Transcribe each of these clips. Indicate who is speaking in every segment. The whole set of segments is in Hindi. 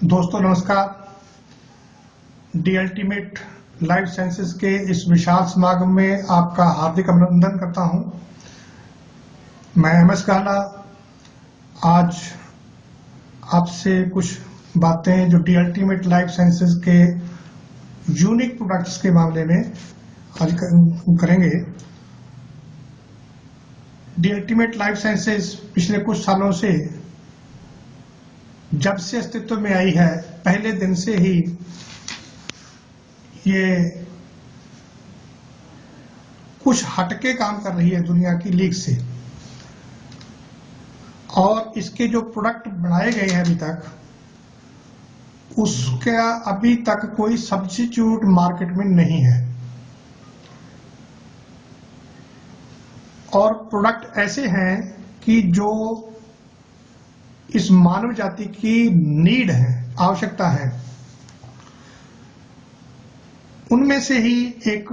Speaker 1: दोस्तों नमस्कार। दी अल्टीमेट लाइफ साइंसेज के इस विशाल समागम में आपका हार्दिक अभिनंदन करता हूं। मैं एमएस काला आज आपसे कुछ बातें जो दी अल्टीमेट लाइफ साइंसेज के यूनिक प्रोडक्ट्स के मामले में आज करेंगे। दी अल्टीमेट लाइफ साइंसेज पिछले कुछ सालों से जब से अस्तित्व में आई है, पहले दिन से ही ये कुछ हटके काम कर रही है दुनिया की लीग से, और इसके जो प्रोडक्ट बनाए गए हैं अभी तक, उसका अभी तक कोई सब्स्टिट्यूट मार्केट में नहीं है। और प्रोडक्ट ऐसे हैं कि जो इस मानव जाति की नीड है, आवश्यकता है। उनमें से ही एक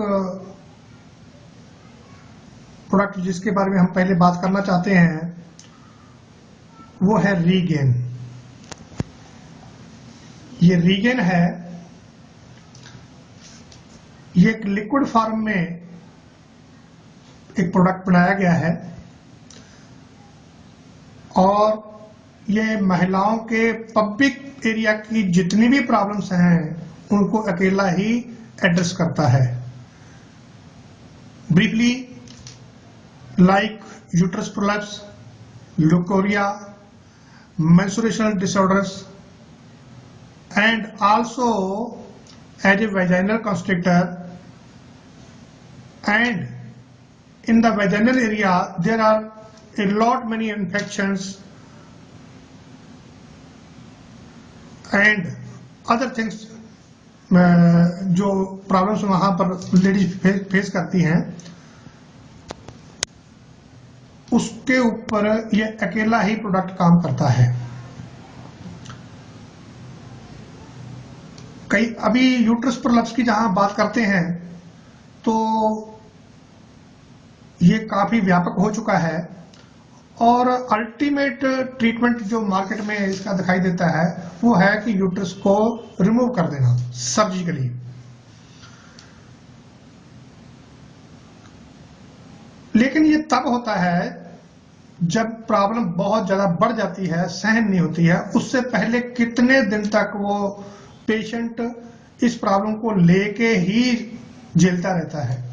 Speaker 1: प्रोडक्ट जिसके बारे में हम पहले बात करना चाहते हैं वो है रीगेन। ये रीगेन है, ये एक लिक्विड फॉर्म में एक प्रोडक्ट बनाया गया है और ये महिलाओं के पब्लिक एरिया की जितनी भी प्रॉब्लम्स हैं उनको अकेला ही एड्रेस करता है। Briefly, like uterus prolapse, leucorrhoea, menstruational disorders, and also as a vaginal constrictor, and in the vaginal area there are a lot many infections and other things जो प्रॉब्लम्स वहां पर लेडीज फेस करती हैं, उसके ऊपर ये अकेला ही प्रोडक्ट काम करता है। कई अभी यूट्रस प्रोलैप्स की जहां बात करते हैं तो ये काफी व्यापक हो चुका है और अल्टीमेट ट्रीटमेंट जो मार्केट में इसका दिखाई देता है वो है कि यूट्रस को रिमूव कर देना सर्जिकली। लेकिन ये तब होता है जब प्रॉब्लम बहुत ज्यादा बढ़ जाती है, सहन नहीं होती है। उससे पहले कितने दिन तक वो पेशेंट इस प्रॉब्लम को लेके ही झेलता रहता है।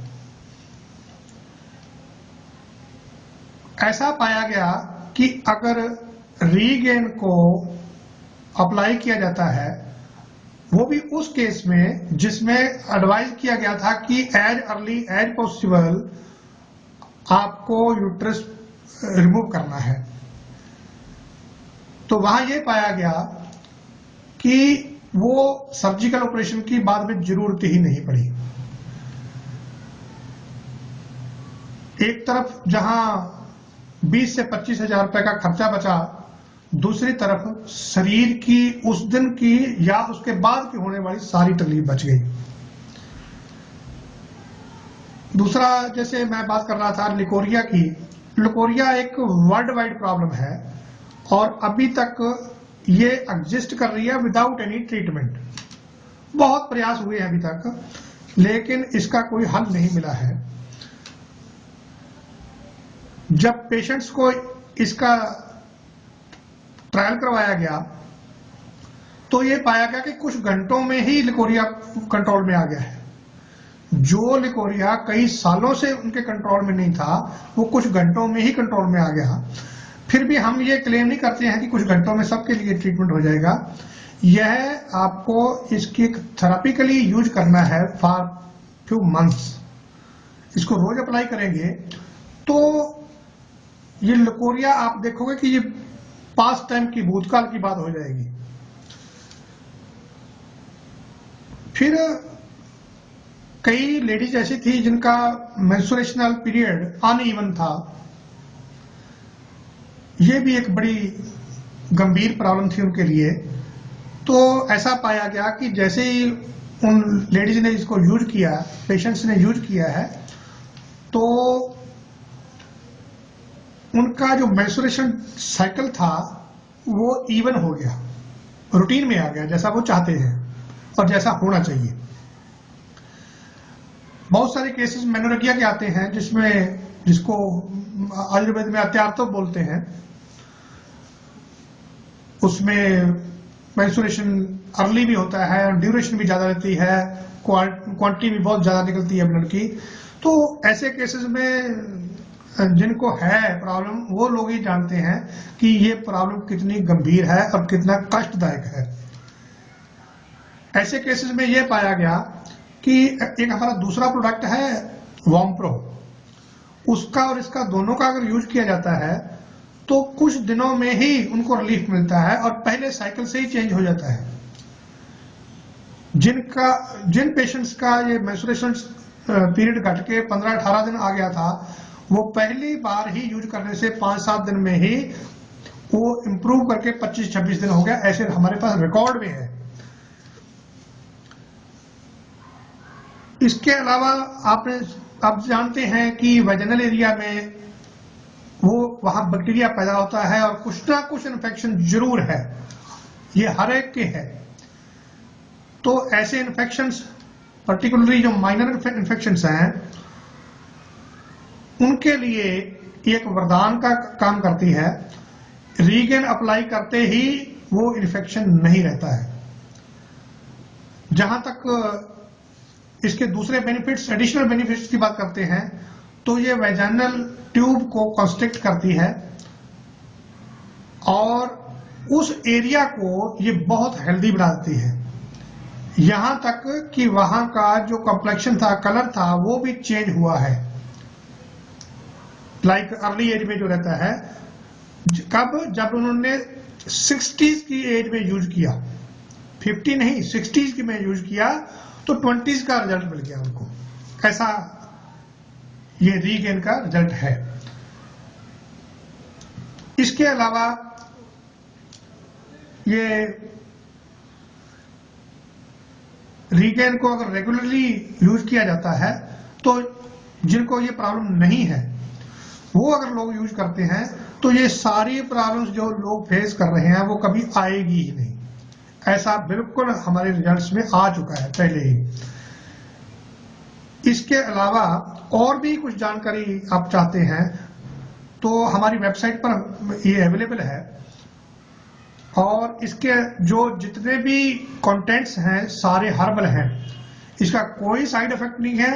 Speaker 1: ऐसा पाया गया कि अगर रीगेन को अप्लाई किया जाता है, वो भी उस केस में जिसमें एडवाइज किया गया था कि एज अर्ली एज पॉसिबल आपको यूट्रस रिमूव करना है, तो वहां यह पाया गया कि वो सर्जिकल ऑपरेशन की बाद में जरूरत ही नहीं पड़ी। एक तरफ जहां 20 से 25 हजार रुपए का खर्चा बचा, दूसरी तरफ शरीर की उस दिन की या उसके बाद की होने वाली सारी तकलीफ बच गई। दूसरा, जैसे मैं बात कर रहा था लिकोरिया की, लिकोरिया एक वर्ल्ड वाइड प्रॉब्लम है और अभी तक ये एग्जिस्ट कर रही है विदाउट एनी ट्रीटमेंट। बहुत प्रयास हुए हैं अभी तक, लेकिन इसका कोई हल नहीं मिला है। जब पेशेंट्स को इसका ट्रायल करवाया गया तो ये पाया गया कि कुछ घंटों में ही लिकोरिया कंट्रोल में आ गया है। जो लिकोरिया कई सालों से उनके कंट्रोल में नहीं था, वो कुछ घंटों में ही कंट्रोल में आ गया। फिर भी हम ये क्लेम नहीं करते हैं कि कुछ घंटों में सबके लिए ट्रीटमेंट हो जाएगा। यह आपको इसकी थेरापिकली यूज करना है फॉर फ्यू मंथ्स। इसको रोज अप्लाई करेंगे तो ये लिकोरिया आप देखोगे कि ये पास्ट टाइम की, भूतकाल की बात हो जाएगी। फिर कई लेडीज ऐसी थी जिनका मेंस्ट्रुएशनल पीरियड अनइवन था। ये भी एक बड़ी गंभीर प्रॉब्लम थी उनके लिए। तो ऐसा पाया गया कि जैसे ही उन लेडीज ने इसको यूज किया, पेशेंट्स ने यूज किया है, तो उनका जो मेंस्ट्रुएशन साइकिल था वो इवन हो गया। रूटीन में आ गया, जैसा वो चाहते हैं और जैसा होना चाहिए। बहुत सारे केसेस मेनोरेगिया के आते हैं जिसको आयुर्वेद में अत्यार्तव बोलते हैं। उसमें मेंस्ट्रुएशन अर्ली भी होता है, ड्यूरेशन भी ज्यादा रहती है, क्वांटिटी भी बहुत ज्यादा निकलती है ब्लड की। तो ऐसे केसेस में जिनको है प्रॉब्लम वो लोग ही जानते हैं कि ये प्रॉब्लम कितनी गंभीर है और कितना कष्टदायक है। ऐसे केसेस में ये पाया गया कि एक हमारा दूसरा प्रोडक्ट है वॉम्प्रो, उसका और इसका दोनों का अगर यूज किया जाता है तो कुछ दिनों में ही उनको रिलीफ मिलता है और पहले साइकिल से ही चेंज हो जाता है। जिन पेशेंट्स का ये मेंस्ट्रुएशन पीरियड घट के 15-18 दिन आ गया था, वो पहली बार ही यूज करने से 5-7 दिन में ही वो इंप्रूव करके 25-26 दिन हो गया। ऐसे हमारे पास रिकॉर्ड में है। इसके अलावा आप जानते हैं कि वेजिनल एरिया में वहां बैक्टीरिया पैदा होता है और कुछ ना कुछ इन्फेक्शन जरूर है, ये हर एक के है। तो ऐसे इन्फेक्शंस, पर्टिकुलरली जो माइनर इन्फेक्शंस हैं, उनके लिए एक वरदान का काम करती है। रीगेन अप्लाई करते ही वो इन्फेक्शन नहीं रहता है। जहां तक इसके दूसरे बेनिफिट्स, एडिशनल बेनिफिट्स की बात करते हैं, तो ये वेजाइनल ट्यूब को कंस्ट्रिक्ट करती है और उस एरिया को ये बहुत हेल्दी बना देती है। यहां तक कि वहां का जो कॉम्प्लेक्शन था, कलर था, वो भी चेंज हुआ है। लाइक अर्ली एज में जो रहता है, जब उन्होंने 60s की एज में यूज किया, 50 नहीं 60s की में यूज किया, तो 20s का रिजल्ट मिल गया उनको। ऐसा ये रीगेन का रिजल्ट है। इसके अलावा ये रीगेन को अगर रेगुलरली यूज किया जाता है तो जिनको ये प्रॉब्लम नहीं है वो अगर लोग यूज करते हैं तो ये सारी प्रॉब्लम्स जो लोग फेस कर रहे हैं वो कभी आएगी ही नहीं। ऐसा बिल्कुल हमारे रिजल्ट्स में आ चुका है पहले ही। इसके अलावा और भी कुछ जानकारी आप चाहते हैं तो हमारी वेबसाइट पर ये अवेलेबल है और इसके जो जितने भी कंटेंट्स हैं सारे हर्बल हैं। इसका कोई साइड इफेक्ट नहीं है।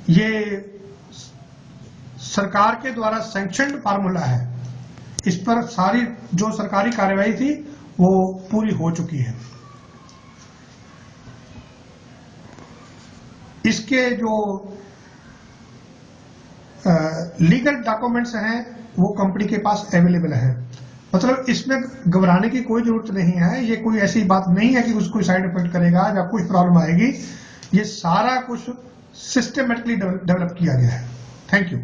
Speaker 1: ये सरकार के द्वारा सैंक्शन्ड फार्मूला है। इस पर सारी जो सरकारी कार्यवाही थी वो पूरी हो चुकी है। इसके जो लीगल डॉक्यूमेंट्स हैं वो कंपनी के पास अवेलेबल है। मतलब इसमें घबराने की कोई जरूरत नहीं है। ये कोई ऐसी बात नहीं है कि उसको साइड इफेक्ट करेगा या कुछ प्रॉब्लम आएगी। ये सारा कुछ सिस्टमेटिकली डेवलप किया गया है। Thank you.